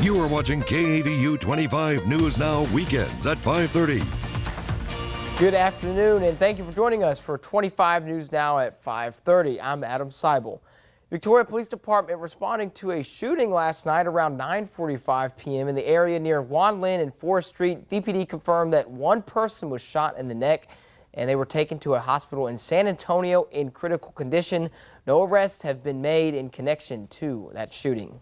You are watching KAVU 25 News Now weekends at 5:30. Good afternoon, and thank you for joining us for 25 News Now at 5:30. I'm Adam Seibel. Victoria Police Department responding to a shooting last night around 9:45 p.m. in the area near Juan Lynn and 4th Street. VPD confirmed that one person was shot in the neck, and they were taken to a hospital in San Antonio in critical condition. No arrests have been made in connection to that shooting.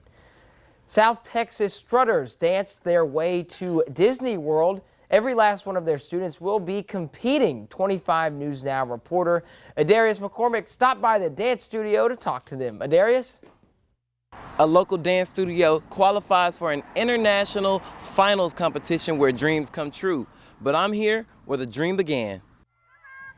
South Texas Strutters danced their way to Disney World. Every last one of their students will be competing. 25 News Now reporter Adarius McCormick stopped by the dance studio to talk to them. Adarius? A local dance studio qualifies for an international finals competition where dreams come true. But I'm here where the dream began.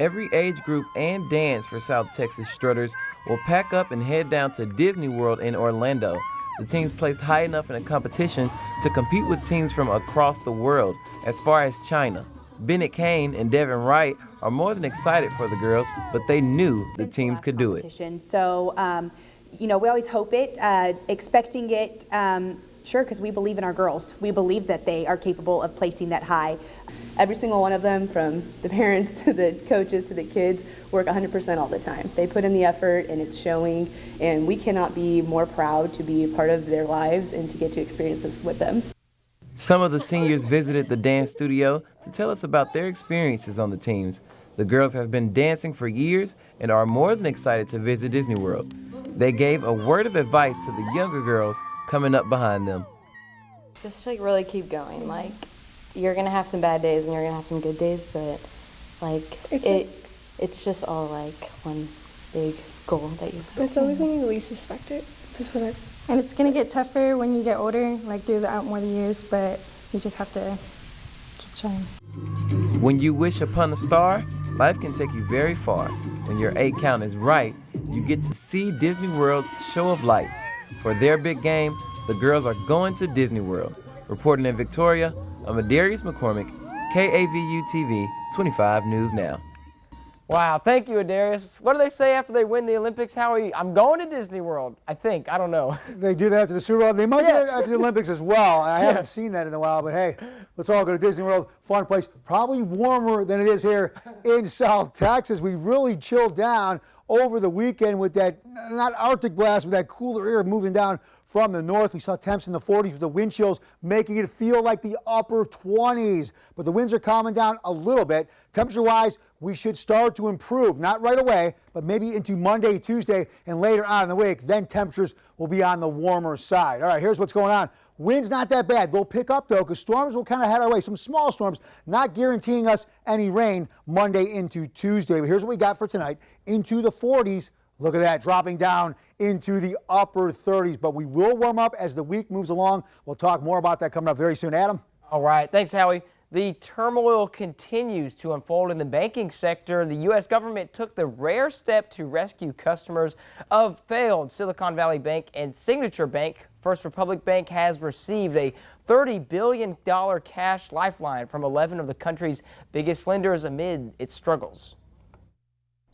Every age group and dance for South Texas Strutters will pack up and head down to Disney World in Orlando. The teams placed high enough in a competition to compete with teams from across the world, as far as China. Bennett Kane and Devin Wright are more than excited for the girls, but they knew the teams could do it. So, we always hope it, expecting it, sure, because we believe in our girls. We believe that they are capable of placing that high. Every single one of them, from the parents to the coaches to the kids, work 100% all the time. They put in the effort and it's showing, and we cannot be more proud to be a part of their lives and to get to experience this with them. Some of the seniors visited the dance studio to tell us about their experiences on the teams. The girls have been dancing for years and are more than excited to visit Disney World. They gave a word of advice to the younger girls coming up behind them. Just really keep going. You're gonna have some bad days and you're gonna have some good days, but it's just all one big goal that you have. It's always when you least expect it. And it's gonna get tougher when you get older, through the more the years, but you just have to keep trying. When you wish upon a star, life can take you very far. When your 8 count is right, you get to see Disney World's Show of Lights. For their big game, the girls are going to Disney World. Reporting in Victoria, I'm Adarius McCormick, KAVU TV 25 News Now. Wow, thank you, Adarius. What do they say after they win the Olympics, Howie? I'm going to Disney World, I think. I don't know. They do that after the Super Bowl. They might do that after the Olympics as well. I haven't seen that in a while, but hey, let's all go to Disney World. Fun place. Probably warmer than it is here in South Texas. We really chilled down over the weekend with that, not Arctic blast, but that cooler air moving down from the north. We saw temps in the 40s with the wind chills making it feel like the upper 20s. But the winds are calming down a little bit. Temperature-wise, we should start to improve, not right away, but maybe into Monday, Tuesday, and later on in the week. Then temperatures will be on the warmer side. All right, here's what's going on. Winds not that bad. They'll pick up, though, because storms will kind of head our way. Some small storms, not guaranteeing us any rain Monday into Tuesday. But here's what we got for tonight. Into the 40s. Look at that, dropping down into the upper 30s. But we will warm up as the week moves along. We'll talk more about that coming up very soon. Adam? All right. Thanks, Howie. The turmoil continues to unfold in the banking sector. The U.S. government took the rare step to rescue customers of failed Silicon Valley Bank and Signature Bank. First Republic Bank has received a $30 billion cash lifeline from 11 of the country's biggest lenders amid its struggles.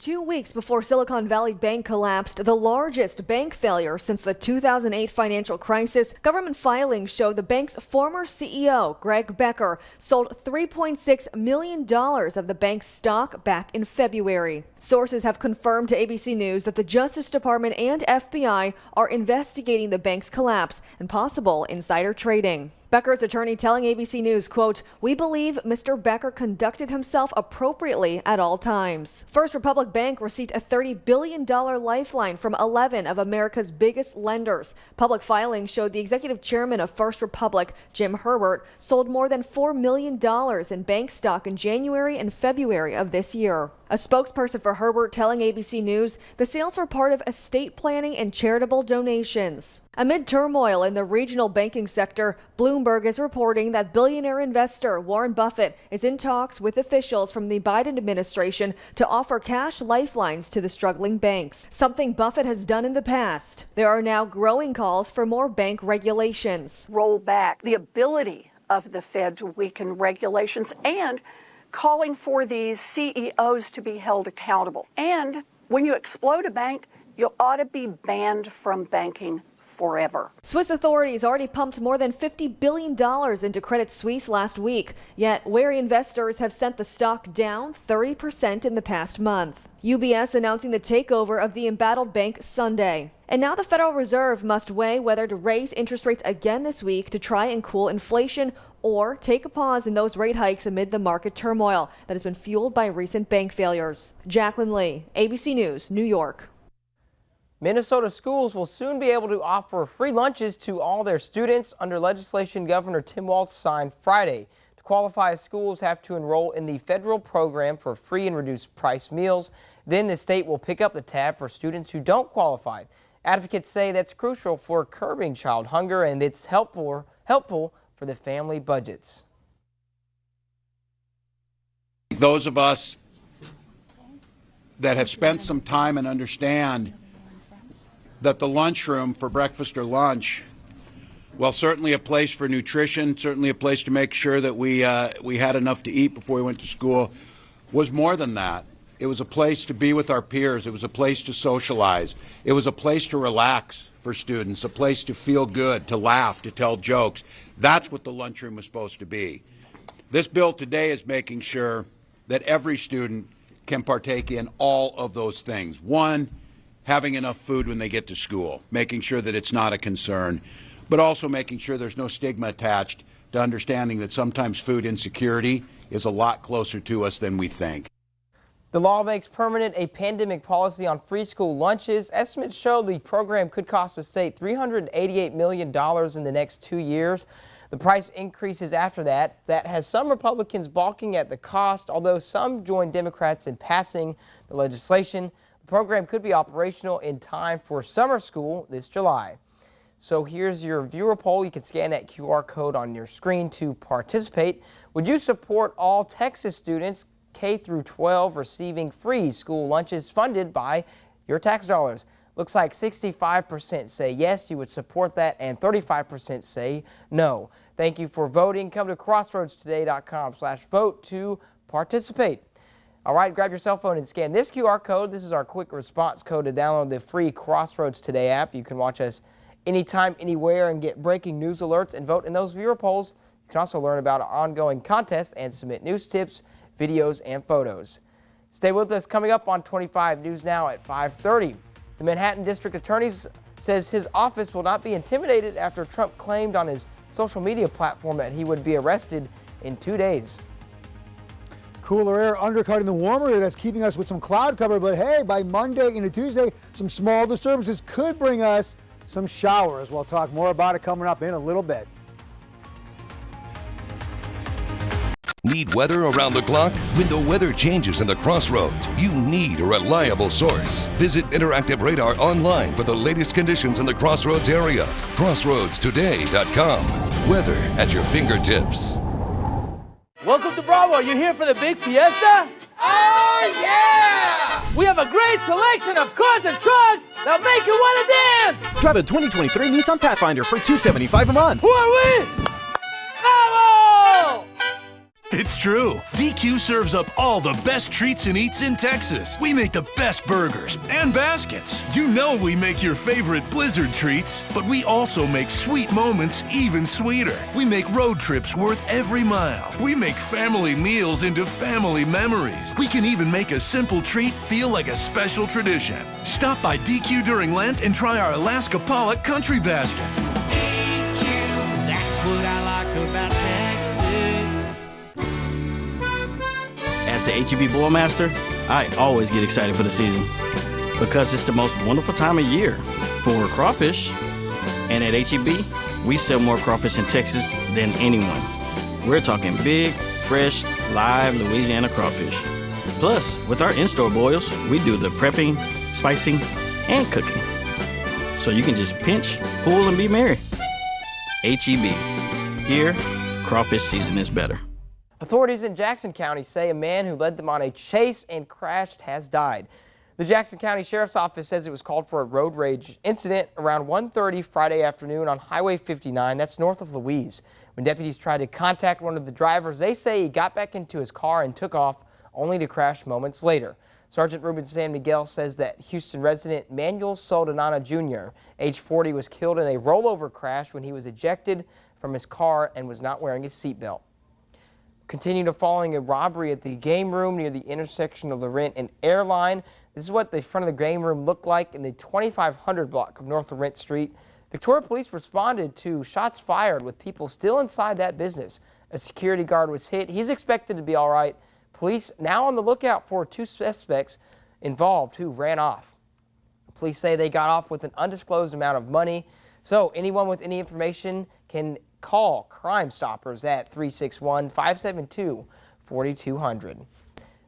2 weeks before Silicon Valley Bank collapsed, the largest bank failure since the 2008 financial crisis, government filings show the bank's former CEO, Greg Becker, sold $3.6 million of the bank's stock back in February. Sources have confirmed to ABC News that the Justice Department and FBI are investigating the bank's collapse and possible insider trading. Becker's attorney telling ABC News, quote, "We believe Mr. Becker conducted himself appropriately at all times." First Republic Bank received a $30 billion lifeline from 11 of America's biggest lenders. Public filings showed the executive chairman of First Republic, Jim Herbert, sold more than $4 million in bank stock in January and February of this year. A spokesperson for Herbert telling ABC News the sales were part of estate planning and charitable donations. Amid turmoil in the regional banking sector, Bloomberg is reporting that billionaire investor Warren Buffett is in talks with officials from the Biden administration to offer cash lifelines to the struggling banks, something Buffett has done in the past. There are now growing calls for more bank regulations. Roll back the ability of the Fed to weaken regulations and calling for these CEOs to be held accountable. And when you explode a bank, you ought to be banned from banking forever. Swiss authorities already pumped more than $50 billion into Credit Suisse last week, yet wary investors have sent the stock down 30% in the past month. UBS announcing the takeover of the embattled bank Sunday. And now the Federal Reserve must weigh whether to raise interest rates again this week to try and cool inflation or take a pause in those rate hikes amid the market turmoil that has been fueled by recent bank failures. Jacqueline Lee, ABC News, New York. Minnesota schools will soon be able to offer free lunches to all their students under legislation Governor Tim Walz signed Friday. To qualify, schools have to enroll in the federal program for free and reduced price meals. Then the state will pick up the tab for students who don't qualify. Advocates say that's crucial for curbing child hunger, and it's helpful for the family budgets. Those of us that have spent some time and understand that the lunchroom for breakfast or lunch, well, certainly a place for nutrition, certainly a place to make sure that we had enough to eat before we went to school, was more than that. It was a place to be with our peers. It was a place to socialize. It was a place to relax for students, a place to feel good, to laugh, to tell jokes. That's what the lunchroom was supposed to be. This bill today is making sure that every student can partake in all of those things. One, having enough food when they get to school, making sure that it's not a concern, but also making sure there's no stigma attached to understanding that sometimes food insecurity is a lot closer to us than we think. The law makes permanent a pandemic policy on free school lunches. Estimates show the program could cost the state $388 million in the next 2 years. The price increases after that. That has some Republicans balking at the cost, although some join Democrats in passing the legislation. The program could be operational in time for summer school this July. So here's your viewer poll. You can scan that QR code on your screen to participate. Would you support all Texas students K through 12 receiving free school lunches funded by your tax dollars? Looks like 65% say yes, you would support that, and 35% say no. Thank you for voting. Come to crossroadstoday.com/vote to participate. All right, grab your cell phone and scan this QR code. This is our quick response code to download the free Crossroads Today app. You can watch us anytime, anywhere, and get breaking news alerts and vote in those viewer polls. You can also learn about our ongoing contest and submit news tips, videos, and photos. Stay with us. Coming up on 25 News Now at 5:30. The Manhattan District Attorney says his office will not be intimidated after Trump claimed on his social media platform that he would be arrested in 2 days. Cooler air undercutting the warmer air that's keeping us with some cloud cover, but hey, by Monday into Tuesday, some small disturbances could bring us some showers. We'll talk more about it coming up in a little bit. Need weather around the clock? When the weather changes in the Crossroads, you need a reliable source. Visit Interactive Radar online for the latest conditions in the Crossroads area. CrossroadsToday.com. Weather at your fingertips. Welcome to Bravo. Are you here for the big fiesta? Oh, yeah! We have a great selection of cars and trucks that'll make you want to dance! Drive a 2023 Nissan Pathfinder for $275 a month. Who are we? Bravo! It's true. DQ serves up all the best treats and eats in Texas. We make the best burgers and baskets. You know we make your favorite Blizzard treats, but we also make sweet moments even sweeter. We make road trips worth every mile. We make family meals into family memories. We can even make a simple treat feel like a special tradition. Stop by DQ during Lent and try our Alaska Pollock Country Basket. DQ, that's what I like about Texas. As the HEB Boilmaster, I always get excited for the season because it's the most wonderful time of year for crawfish. And at HEB, we sell more crawfish in Texas than anyone. We're talking big, fresh, live Louisiana crawfish. Plus, with our in-store boils, we do the prepping, spicing, and cooking. So you can just pinch, pull, and be merry. HEB. Here, crawfish season is better. Authorities in Jackson County say a man who led them on a chase and crashed has died. The Jackson County Sheriff's Office says it was called for a road rage incident around 1:30 Friday afternoon on Highway 59, that's north of Louise. When deputies tried to contact one of the drivers, they say he got back into his car and took off, only to crash moments later. Sergeant Ruben San Miguel says that Houston resident Manuel Saldana Jr., age 40, was killed in a rollover crash when he was ejected from his car and was not wearing his seatbelt. Continue to following a robbery at the game room near the intersection of Laurent and Airline. This is what the front of the game room looked like in the 2500 block of North Laurent Street. Victoria police responded to shots fired with people still inside that business. A security guard was hit. He's expected to be all right. Police now on the lookout for 2 suspects involved who ran off. Police say they got off with an undisclosed amount of money. So anyone with any information can call Crime Stoppers at 361-572-4200.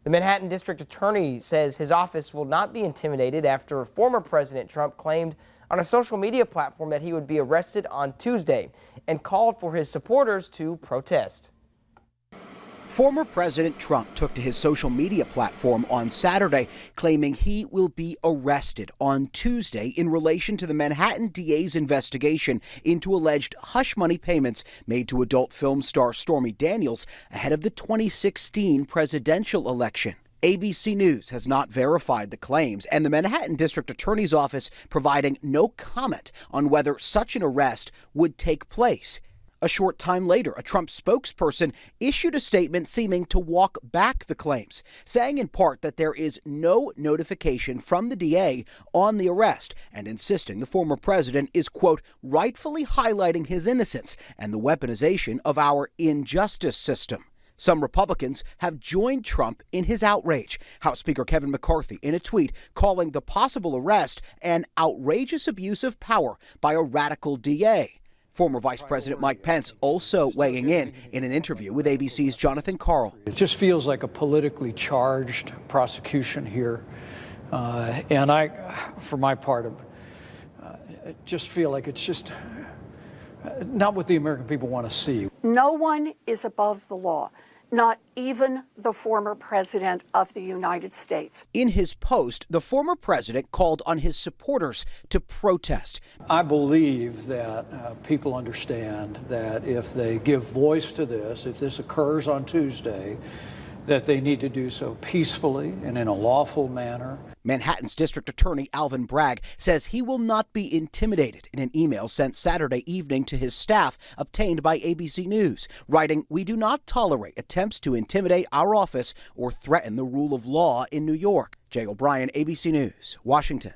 The Manhattan District Attorney says his office will not be intimidated after former President Trump claimed on a social media platform that he would be arrested on Tuesday and called for his supporters to protest. Former President Trump took to his social media platform on Saturday, claiming he will be arrested on Tuesday in relation to the Manhattan DA's investigation into alleged hush money payments made to adult film star Stormy Daniels ahead of the 2016 presidential election. ABC News has not verified the claims, and the Manhattan District Attorney's Office providing no comment on whether such an arrest would take place. A short time later, a Trump spokesperson issued a statement seeming to walk back the claims, saying in part that there is no notification from the DA on the arrest and insisting the former president is, quote, rightfully highlighting his innocence and the weaponization of our injustice system. Some Republicans have joined Trump in his outrage. House Speaker Kevin McCarthy in a tweet calling the possible arrest an outrageous abuse of power by a radical DA. Former Vice President Mike Pence also weighing in an interview with ABC's Jonathan Karl. It just feels like a politically charged prosecution here. And I, for my part, just feel like it's just not what the American people want to see. No one is above the law, not even the former president of the United States. In his post, the former president called on his supporters to protest. I believe that people understand that if they give voice to this, if this occurs on Tuesday, that they need to do so peacefully and in a lawful manner. Manhattan's District Attorney Alvin Bragg says he will not be intimidated in an email sent Saturday evening to his staff obtained by ABC News, writing, "We do not tolerate attempts to intimidate our office or threaten the rule of law in New York." Jay O'Brien, ABC News, Washington.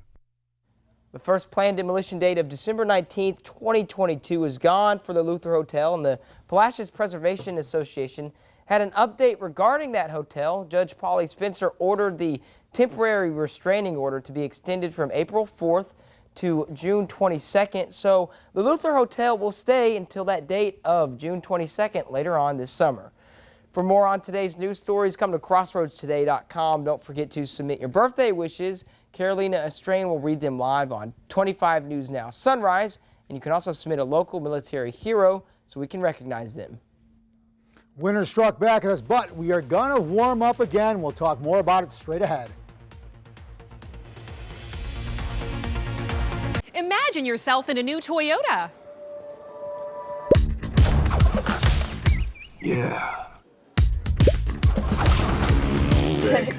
The first planned demolition date of December 19th, 2022 is gone for the Luther Hotel, and the Palacios Preservation Association had an update regarding that hotel. Judge Polly Spencer ordered the temporary restraining order to be extended from April 4th to June 22nd. So the Luther Hotel will stay until that date of June 22nd later on this summer. For more on today's news stories, come to crossroadstoday.com. Don't forget to submit your birthday wishes. Carolina Estrain will read them live on 25 News Now Sunrise. And you can also submit a local military hero so we can recognize them. Winter struck back at us, but we are going to warm up again. We'll talk more about it straight ahead. Imagine yourself in a new Toyota. Yeah. Sick.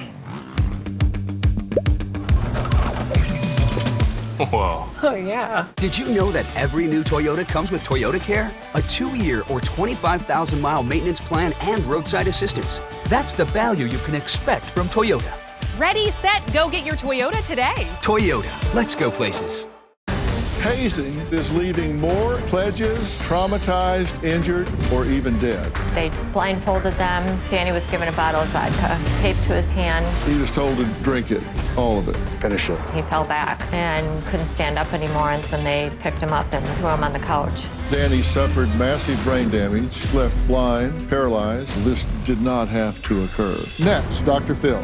Whoa. Oh, yeah. Did you know that every new Toyota comes with Toyota Care? A 2-year or 25,000-mile maintenance plan and roadside assistance. That's the value you can expect from Toyota. Ready, set, go get your Toyota today. Toyota, let's go places. Hazing is leaving more pledges traumatized, injured, or even dead. They blindfolded them. Danny was given a bottle of vodka taped to his hand. He was told to drink it, all of it. Finish it. He fell back and couldn't stand up anymore, and when they picked him up and threw him on the couch. Danny suffered massive brain damage, left blind, paralyzed. This did not have to occur. Next, Dr. Phil.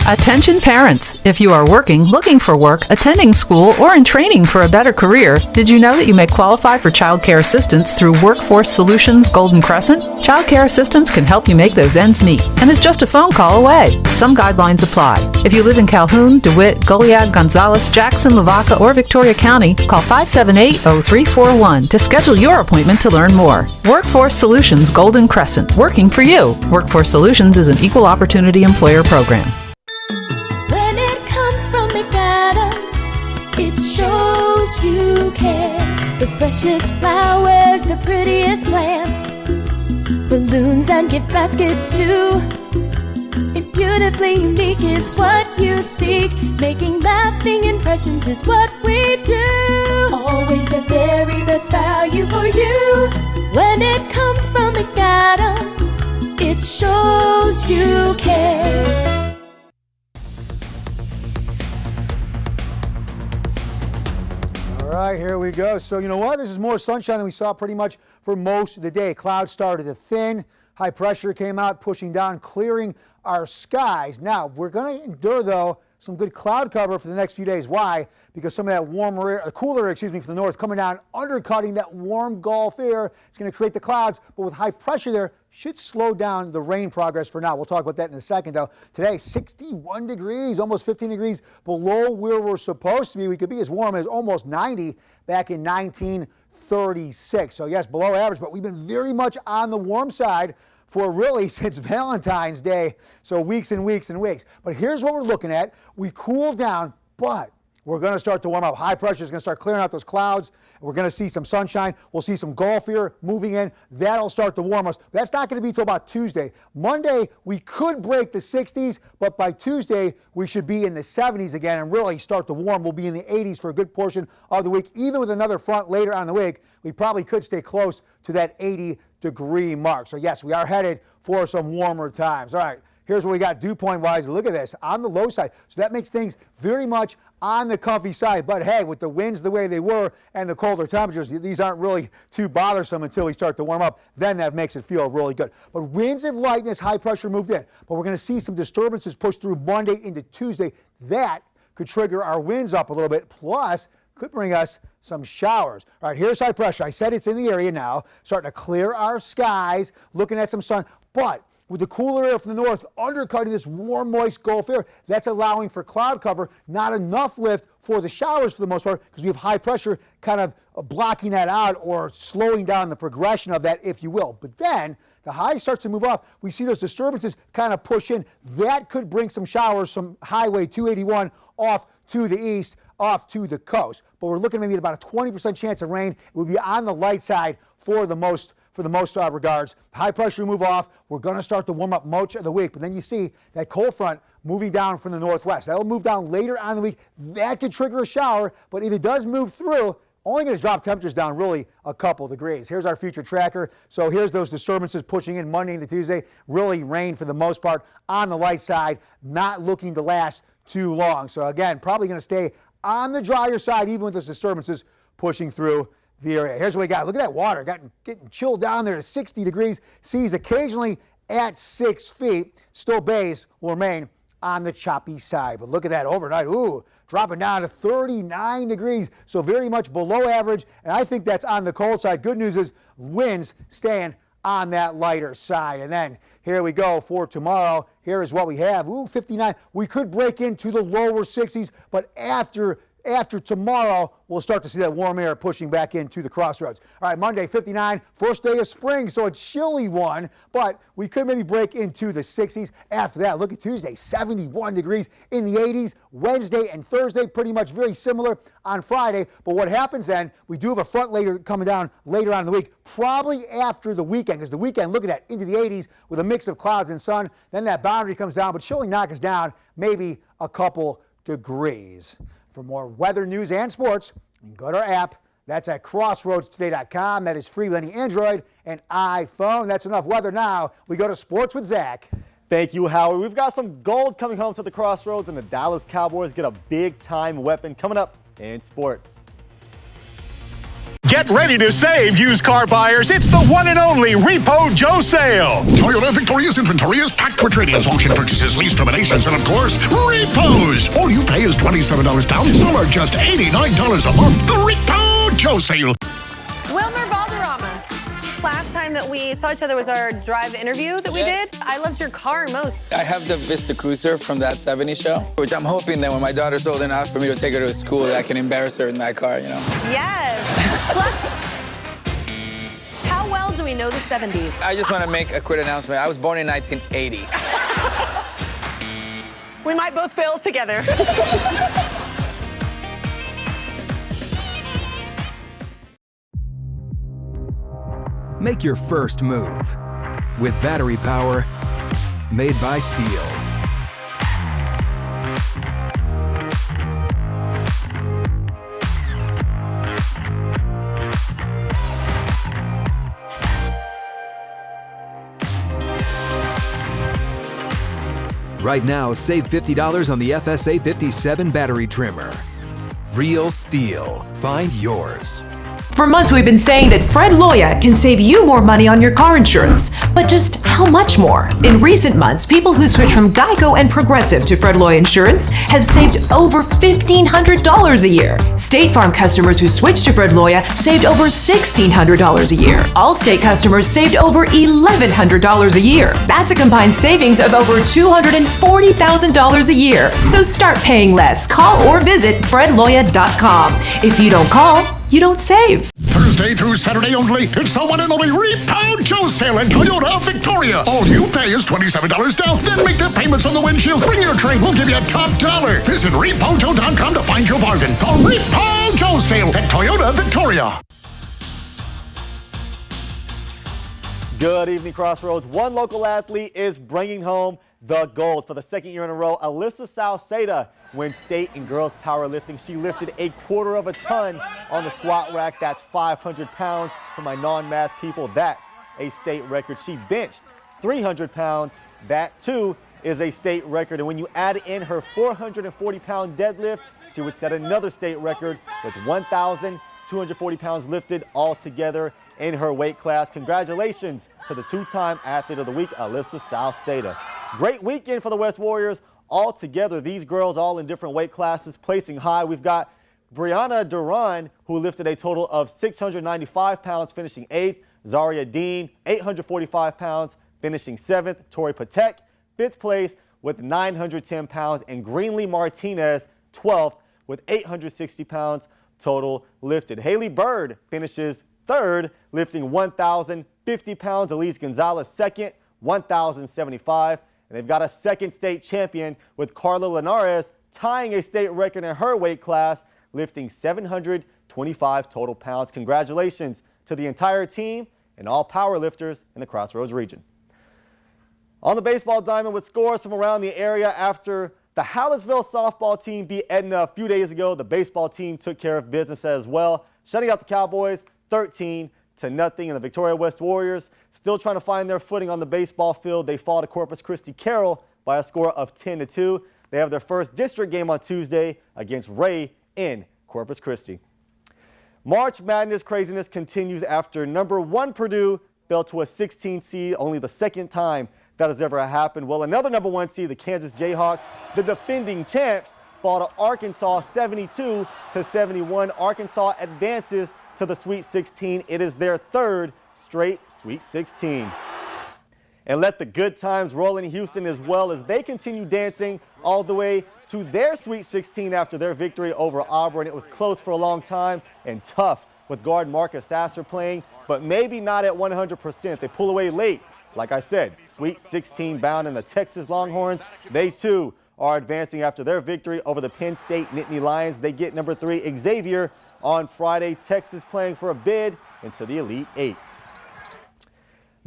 Attention parents! If you are working, looking for work, attending school, or in training for a better career, did you know that you may qualify for child care assistance through Workforce Solutions Golden Crescent? Child care assistance can help you make those ends meet and is just a phone call away. Some guidelines apply. If you live in Calhoun, DeWitt, Goliad, Gonzales, Jackson, Lavaca, or Victoria County, call 578-0341 to schedule your appointment to learn more. Workforce Solutions Golden Crescent, working for you. Workforce Solutions is an equal opportunity employer program. It shows you care. The freshest flowers, the prettiest plants, balloons and gift baskets too. If beautifully unique is what you seek, making lasting impressions is what we do. Always the very best value for you. When it comes from McAdams, it shows you care. All right, here we go. So you know what? This is more sunshine than we saw pretty much for most of the day. Clouds started to thin. High pressure came out, pushing down, clearing our skies. Now, we're going to endure, though, some good cloud cover for the next few days. Why? Because some of that warmer air, cooler air, from the north coming down, undercutting that warm Gulf air. It's going to create the clouds, but with high pressure there, should slow down the rain progress for now. We'll talk about that in a second, though. Today, 61 degrees, almost 15 degrees below where we're supposed to be. We could be as warm as almost 90 back in 1936. So, yes, below average, but we've been very much on the warm side for really since Valentine's Day, so weeks and weeks and weeks. But here's what we're looking at. We cooled down, but we're going to start to warm up. High pressure is going to start clearing out those clouds. We're going to see some sunshine. We'll see some Gulf air moving in. That'll start to warm us. That's not going to be until about Tuesday. Monday, we could break the 60s, but by Tuesday, we should be in the 70s again and really start to warm. We'll be in the 80s for a good portion of the week. Even with another front later on in the week, we probably could stay close to that 80-degree mark. So, yes, we are headed for some warmer times. All right, here's what we got dew point-wise. Look at this, on the low side. So that makes things very much on the comfy side. But hey, with the winds the way they were and the colder temperatures, these aren't really too bothersome until we start to warm up. Then that makes it feel really good. But winds of lightness, high pressure moved in. But we're going to see some disturbances push through Monday into Tuesday. That could trigger our winds up a little bit, plus could bring us some showers. All right, here's high pressure. I said it's in the area now, starting to clear our skies, looking at some sun. But with the cooler air from the north undercutting this warm, moist Gulf air, that's allowing for cloud cover, not enough lift for the showers for the most part, because we have high pressure kind of blocking that out or slowing down the progression of that, if you will. But then the high starts to move off. We see those disturbances kind of push in. That could bring some showers, some Highway 281 off to the east, off to the coast. But we're looking maybe at about a 20% chance of rain. It would be on the light side for the most regards. High pressure will move off. We're going to start to warm up much of the week. But then you see that cold front moving down from the northwest. That will move down later on in the week. That could trigger a shower. But if it does move through, only going to drop temperatures down really a couple degrees. Here's our future tracker. So here's those disturbances pushing in Monday into Tuesday. Really rain for the most part on the light side, not looking to last too long. So again, probably going to stay on the drier side even with those disturbances pushing through the area. Here's what we got. Look at that water getting chilled down there to 60 degrees. Seas occasionally at 6 feet. Still bays will remain on the choppy side. But look at that overnight. Ooh, dropping down to 39 degrees. So very much below average. And I think that's on the cold side. Good news is winds staying on that lighter side. And then here we go for tomorrow. Here is what we have. Ooh, 59. We could break into the lower 60s, but after tomorrow, we'll start to see that warm air pushing back into the crossroads. All right, Monday, 59, first day of spring, so a chilly one, but we could maybe break into the 60s. After that, look at Tuesday, 71 degrees in the 80s. Wednesday and Thursday, pretty much very similar on Friday. But what happens then, we do have a front later coming down later on in the week, probably after the weekend, because the weekend, look at that, into the 80s with a mix of clouds and sun. Then that boundary comes down, but she'll only knock us down maybe a couple degrees. For more weather news and sports, you can go to our app. That's at crossroadstoday.com. That is free with any Android and iPhone. That's enough weather now. We go to sports with Zach. Thank you, Howard. We've got some gold coming home to the Crossroads, and the Dallas Cowboys get a big-time weapon coming up in sports. Get ready to save, used car buyers. It's the one and only Repo Joe sale. Toyota Victoria's inventory is packed with trade-ins, auction purchases, lease terminations, and of course, repos. All you pay is $27 down. Some are just $89 a month. The Repo Joe sale. Wilmer Valderrama. Last time that we saw each other was our drive interview that we did. I loved your car most. I have the Vista Cruiser from That 70s Show, which I'm hoping that when my daughter's old enough for me to take her to school, that I can embarrass her in that car, you know? Yes. Plus, how well do we know the 70s? I just want to make a quick announcement. I was born in 1980. We might both fail together. Make your first move with battery power made by Steel. Right now, save $50 on the FSA 57 battery trimmer. Real Steel. Find yours. For months, we've been saying that Fred Loya can save you more money on your car insurance. But just how much more? In recent months, people who switched from Geico and Progressive to Fred Loya Insurance have saved over $1,500 a year. State Farm customers who switched to Fred Loya saved over $1,600 a year. Allstate customers saved over $1,100 a year. That's a combined savings of over $240,000 a year. So start paying less. Call or visit fredloya.com. If you don't call, you don't save. Thursday through Saturday only, it's the one and only Repo Joe sale in Toyota Victoria. All you pay is $27 down, then make the payments on the windshield. Bring your trade, we'll give you a top dollar. Visit repojoe.com to find your bargain. The Repo Joe sale at Toyota Victoria. Good evening, Crossroads. One local athlete is bringing home the gold for the second year in a row. Alyssa Salceda wins state in girls powerlifting. She lifted 1/4 of a ton on the squat rack. That's 500 pounds. For my non-math people, that's a state record. She benched 300 pounds. That too is a state record. And when you add in her 440-pound deadlift, she would set another state record with 1,240 pounds lifted altogether in her weight class. Congratulations to the two-time Athlete of the Week, Alyssa Salceda. Great weekend for the West Warriors. All together, these girls all in different weight classes, placing high. We've got Brianna Duran, who lifted a total of 695 pounds, finishing 8th. Zaria Dean, 845 pounds, finishing 7th. Tori Patek, 5th place with 910 pounds. And Greenlee Martinez, 12th with 860 pounds total lifted. Haley Bird finishes 3rd, lifting 1,050 pounds. Elise Gonzalez, 2nd, 1,075. And they've got a second state champion with Carla Linares tying a state record in her weight class, lifting 725 total pounds. Congratulations to the entire team and all power lifters in the Crossroads region. On the baseball diamond with scores from around the area after the Hallettsville softball team beat Edna a few days ago, the baseball team took care of business as well, shutting out the Cowboys 13-0. And the Victoria West Warriors still trying to find their footing on the baseball field. They fall to Corpus Christi Carroll by a score of 10-2. They have their first district game on Tuesday against Ray in Corpus Christi. March Madness craziness continues after number 1 Purdue fell to a 16 seed, only the second time that has ever happened. Well, another number 1 seed, the Kansas Jayhawks, the defending champs, fall to Arkansas 72-71. Arkansas advances to the Sweet 16. It is their 3rd straight Sweet 16. And let the good times roll in Houston as well as they continue dancing all the way to their Sweet 16 after their victory over Auburn. It was close for a long time and tough with guard Marcus Sasser playing, but maybe not at 100%. They pull away late. Like I said, Sweet 16 bound in the Texas Longhorns. They too are advancing after their victory over the Penn State Nittany Lions. They get number 3 Xavier on Friday. Texas playing for a bid into the Elite 8.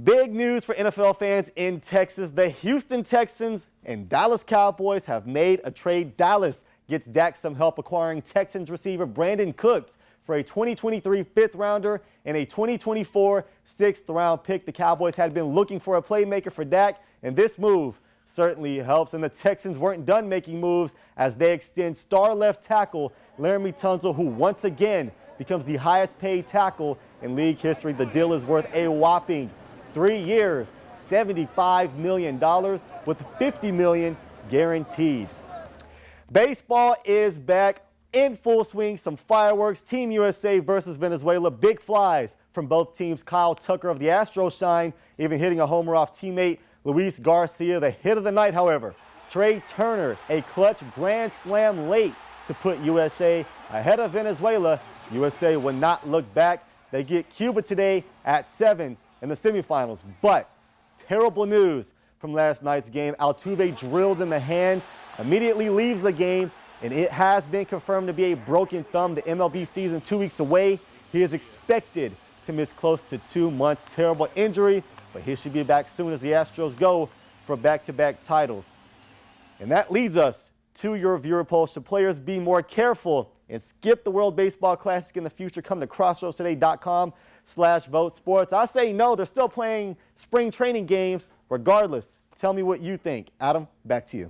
Big news for NFL fans in Texas. The Houston Texans and Dallas Cowboys have made a trade. Dallas gets Dak some help acquiring Texans receiver Brandon Cooks for a 2023 fifth rounder and a 2024 sixth round pick. The Cowboys had been looking for a playmaker for Dak, and this move certainly helps. And the Texans weren't done making moves as they extend star left tackle Laramie Tunsil, who once again becomes the highest paid tackle in league history. The deal is worth a whopping 3 years, $75 million with $50 million guaranteed. Baseball is back in full swing. Some fireworks. Team USA versus Venezuela. Big flies from both teams. Kyle Tucker of the Astros shine, even hitting a homer off teammate Luis Garcia. The hit of the night, however, Trey Turner, a clutch grand slam late to put USA ahead of Venezuela. USA will not look back. They get Cuba today at 7 in the semifinals. But terrible news from last night's game. Altuve drilled in the hand, immediately leaves the game, and it has been confirmed to be a broken thumb. The MLB season 2 weeks away. He is expected to miss close to 2 months. Terrible injury, but he should be back soon as the Astros go for back-to-back titles. And that leads us to your viewer poll. Should players be more careful and skip the World Baseball Classic in the future? Come to crossroadstoday.com/vote sports. I say no, they're still playing spring training games regardless. Tell me what you think. Adam, back to you.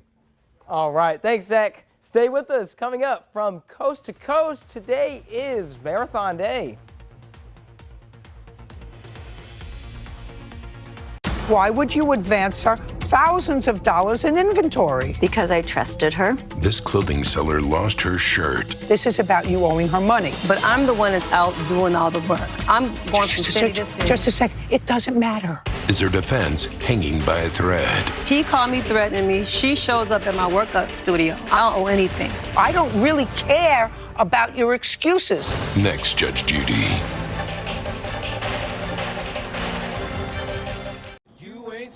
All right, thanks, Zach. Stay with us. Coming up from coast to coast, today is Marathon Day. Why would you advance her thousands of dollars in inventory? Because I trusted her. This clothing seller lost her shirt. This is about you owing her money. But I'm the one that's out doing all the work. I'm going from city to city. Just a second. It doesn't matter. Is her defense hanging by a thread? He called me threatening me. She shows up at my workout studio. I don't owe anything. I don't really care about your excuses. Next, Judge Judy.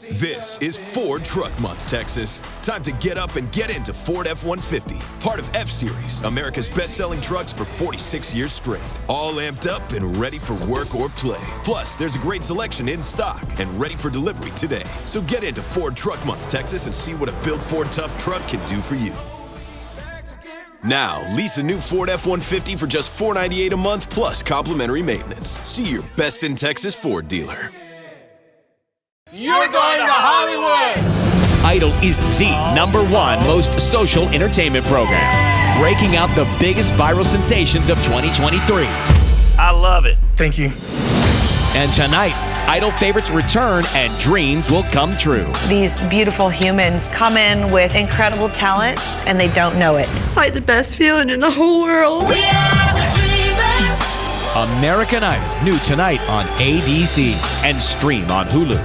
This is Ford Truck Month, Texas. Time to get up and get into Ford F-150, part of F-Series, America's best-selling trucks for 46 years straight. All amped up and ready for work or play. Plus, there's a great selection in stock and ready for delivery today. So get into Ford Truck Month, Texas, and see what a built Ford Tough truck can do for you. Now, lease a new Ford F-150 for just $498 a month plus complimentary maintenance. See your best in Texas Ford dealer. You're going to Hollywood! Idol is the #1 most social entertainment program, breaking out the biggest viral sensations of 2023. I love it. Thank you. And tonight, Idol favorites return and dreams will come true. These beautiful humans come in with incredible talent and they don't know it. It's like the best feeling in the whole world. We are the dreamers! American Idol, new tonight on ABC and stream on Hulu.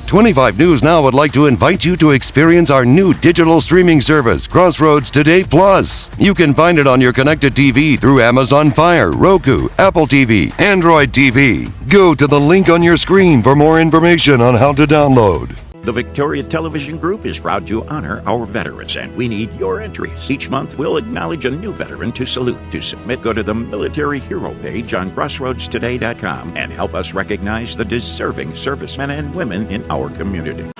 25 News Now would like to invite you to experience our new digital streaming service, Crossroads Today Plus. You can find it on your connected TV through Amazon Fire, Roku, Apple TV, Android TV. Go to the link on your screen for more information on how to download. The Victoria Television Group is proud to honor our veterans, and we need your entries. Each month, we'll acknowledge a new veteran to salute. To submit, go to the Military Hero page on crossroadstoday.com and help us recognize the deserving servicemen and women in our community.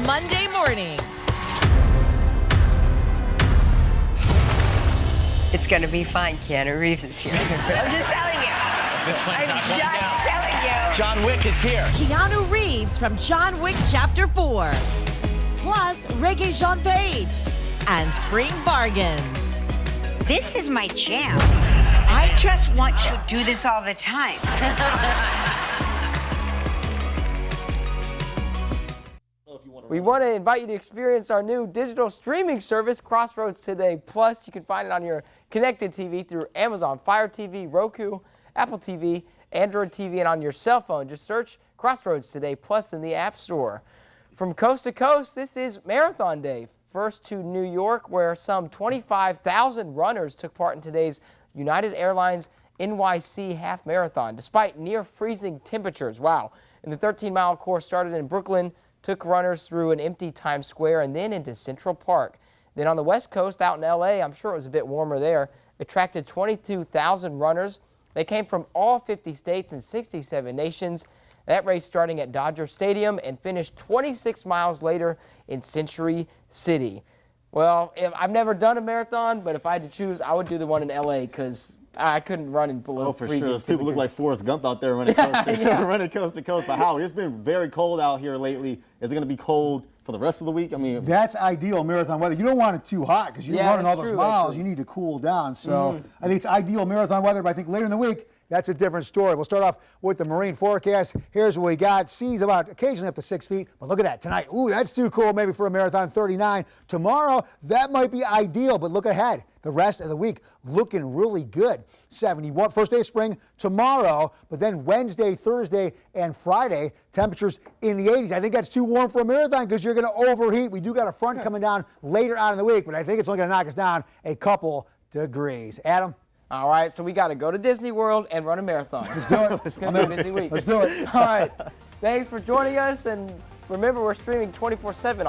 Monday morning. It's going to be fine. Keanu Reeves is here. I'm just telling you. This plane's not going just down. telling you. John Wick is here. Keanu Reeves from John Wick Chapter 4. Plus, Reggae Jean Page. And Spring Bargains. This is my jam. I just want to do this all the time. We want to invite you to experience our new digital streaming service, Crossroads Today Plus. You can find it on your connected TV through Amazon Fire TV, Roku, Apple TV, Android TV, and on your cell phone. Just search Crossroads Today Plus in the App Store. From coast to coast, this is Marathon Day. First to New York, where some 25,000 runners took part in today's United Airlines NYC Half Marathon, despite near freezing temperatures. Wow. And the 13-mile course started in Brooklyn, took runners through an empty Times Square and then into Central Park. Then on the West Coast, out in LA, I'm sure it was a bit warmer there, attracted 22,000 runners. They came from all 50 states and 67 nations. That race starting at Dodger Stadium and finished 26 miles later in Century City. Well, I've never done a marathon, but if I had to choose, I would do the one in LA because I couldn't run in below freezing sure. Those people look like Forrest Gump out there running coast to, running coast to coast. But Howie, it's been very cold out here lately. Is it going to be cold for for the rest of the week. I mean, that's ideal marathon weather. You don't want it too hot because you're running all those miles. You need to cool down. So I think it's ideal marathon weather, but I think later in the week, that's a different story. We'll start off with the marine forecast. Here's what we got. Seas about occasionally up to 6 feet, but look at that tonight. Ooh, that's too cool maybe for a marathon, 39. Tomorrow, that might be ideal, but look ahead. The rest of the week looking really good. 71, first day of spring tomorrow, but then Wednesday, Thursday, and Friday, temperatures in the 80s. I think that's too warm for a marathon because you're going to overheat. We do got a front coming down later on in the week, but I think it's only going to knock us down a couple degrees. Adam? All right, so we got to go to Disney World and run a marathon. Let's do it. It's going to be a busy week. Let's do it. All right. Thanks for joining us, and remember, we're streaming 24/7.